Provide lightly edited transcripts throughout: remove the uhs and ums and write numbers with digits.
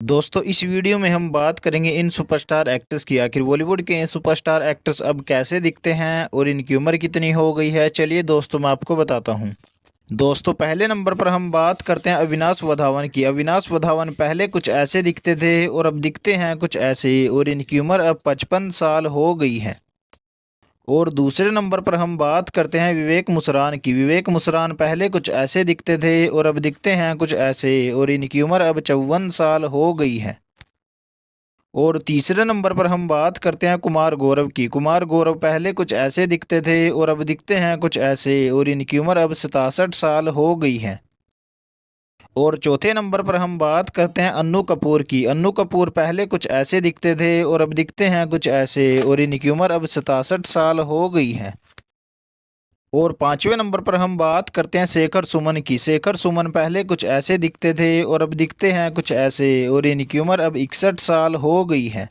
दोस्तों इस वीडियो में हम बात करेंगे इन सुपरस्टार एक्टर्स की। आखिर बॉलीवुड के ये सुपरस्टार एक्टर्स अब कैसे दिखते हैं और इनकी उम्र कितनी हो गई है। चलिए दोस्तों मैं आपको बताता हूं। दोस्तों पहले नंबर पर हम बात करते हैं अविनाश वधावन की। अविनाश वधावन पहले कुछ ऐसे दिखते थे और अब दिखते हैं कुछ ऐसे, और इनकी उम्र अब 55 साल हो गई है। और दूसरे नंबर पर हम बात करते हैं विवेक मुसरान की। विवेक मुसरान पहले कुछ ऐसे दिखते थे और अब दिखते हैं कुछ ऐसे, और इनकी उम्र अब 54 साल हो गई है। और तीसरे नंबर पर हम बात करते हैं कुमार गौरव की। कुमार गौरव पहले कुछ ऐसे दिखते थे और अब दिखते हैं कुछ ऐसे, और इनकी उम्र अब 67 साल हो गई है। और चौथे नंबर पर हम बात करते हैं अन्नू कपूर की। अन्नू कपूर पहले कुछ ऐसे दिखते थे और अब दिखते हैं कुछ ऐसे, और इनकी उम्र अब 67 साल हो गई है। और पांचवें नंबर पर हम बात करते हैं शेखर सुमन की। शेखर सुमन पहले कुछ ऐसे दिखते थे और अब दिखते हैं कुछ ऐसे, और इनकी उम्र अब 61 साल हो गई है।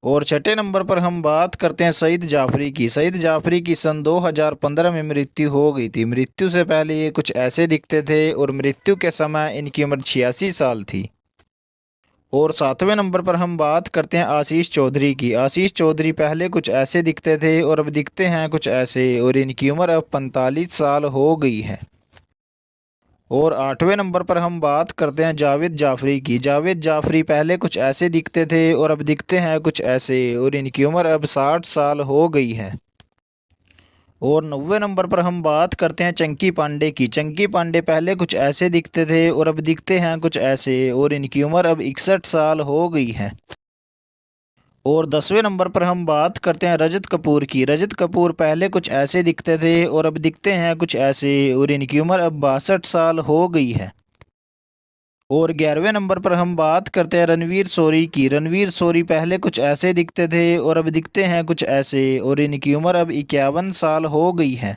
और छठे नंबर पर हम बात करते हैं सईद जाफरी की। सईद जाफरी की सन 2015 में मृत्यु हो गई थी। मृत्यु से पहले ये कुछ ऐसे दिखते थे और मृत्यु के समय इनकी उम्र 86 साल थी। और सातवें नंबर पर हम बात करते हैं आशीष चौधरी की। आशीष चौधरी पहले कुछ ऐसे दिखते थे और अब दिखते हैं कुछ ऐसे, और इनकी उम्र अब 45 साल हो गई है। और आठवें नंबर पर हम बात करते हैं जावेद जाफरी की। जावेद जाफरी पहले कुछ ऐसे दिखते थे और अब दिखते हैं कुछ ऐसे, और इनकी उम्र अब 60 साल हो गई है। और 90वें नंबर पर हम बात करते हैं चंकी पांडे की। चंकी पांडे पहले कुछ ऐसे दिखते थे और अब दिखते हैं कुछ ऐसे, और इनकी उम्र अब 61 साल हो गई है। और 10वें नंबर पर हम बात करते हैं रजत कपूर की। रजत कपूर पहले कुछ ऐसे दिखते थे और अब दिखते हैं कुछ ऐसे, और इनकी उम्र अब 62 साल हो गई है। और 11वें नंबर पर हम बात करते हैं रणवीर शोरी की। रणवीर शोरी पहले कुछ ऐसे दिखते थे और अब दिखते हैं कुछ ऐसे, और इनकी उम्र अब 51 साल हो गई है।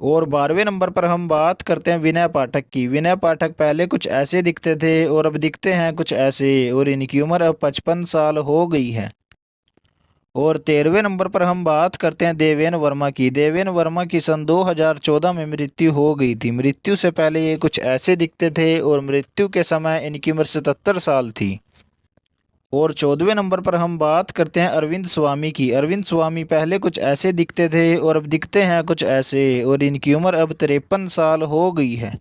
और 12वें नंबर पर हम बात करते हैं विनय पाठक की। विनय पाठक पहले कुछ ऐसे दिखते थे और अब दिखते हैं कुछ ऐसे, और इनकी उम्र अब 55 साल हो गई है। और 13वें नंबर पर हम बात करते हैं देवेन वर्मा की। देवेन वर्मा की सन 2014 में मृत्यु हो गई थी। मृत्यु से पहले ये कुछ ऐसे दिखते थे और मृत्यु के समय इनकी उम्र 77 साल थी। और 14वें नंबर पर हम बात करते हैं अरविंद स्वामी की। अरविंद स्वामी पहले कुछ ऐसे दिखते थे और अब दिखते हैं कुछ ऐसे, और इनकी उम्र अब 53 साल हो गई है।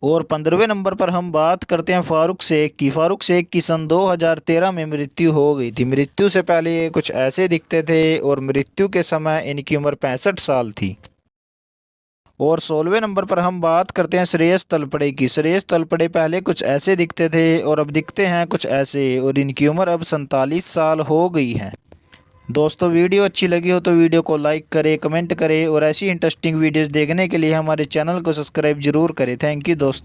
और 15वें नंबर पर हम बात करते हैं फारूक शेख की। फारूक शेख की सन 2013 में मृत्यु हो गई थी। मृत्यु से पहले ये कुछ ऐसे दिखते थे और मृत्यु के समय इनकी उम्र 65 साल थी। और 16वें नंबर पर हम बात करते हैं श्रेयस तलपड़े की। श्रेयस तलपड़े पहले कुछ ऐसे दिखते थे और अब दिखते हैं कुछ ऐसे, और इनकी उम्र अब 47 साल हो गई है। दोस्तों वीडियो अच्छी लगी हो तो वीडियो को लाइक करें, कमेंट करें, और ऐसी इंटरेस्टिंग वीडियोस देखने के लिए हमारे चैनल को सब्सक्राइब जरूर करें। थैंक यू दोस्तों।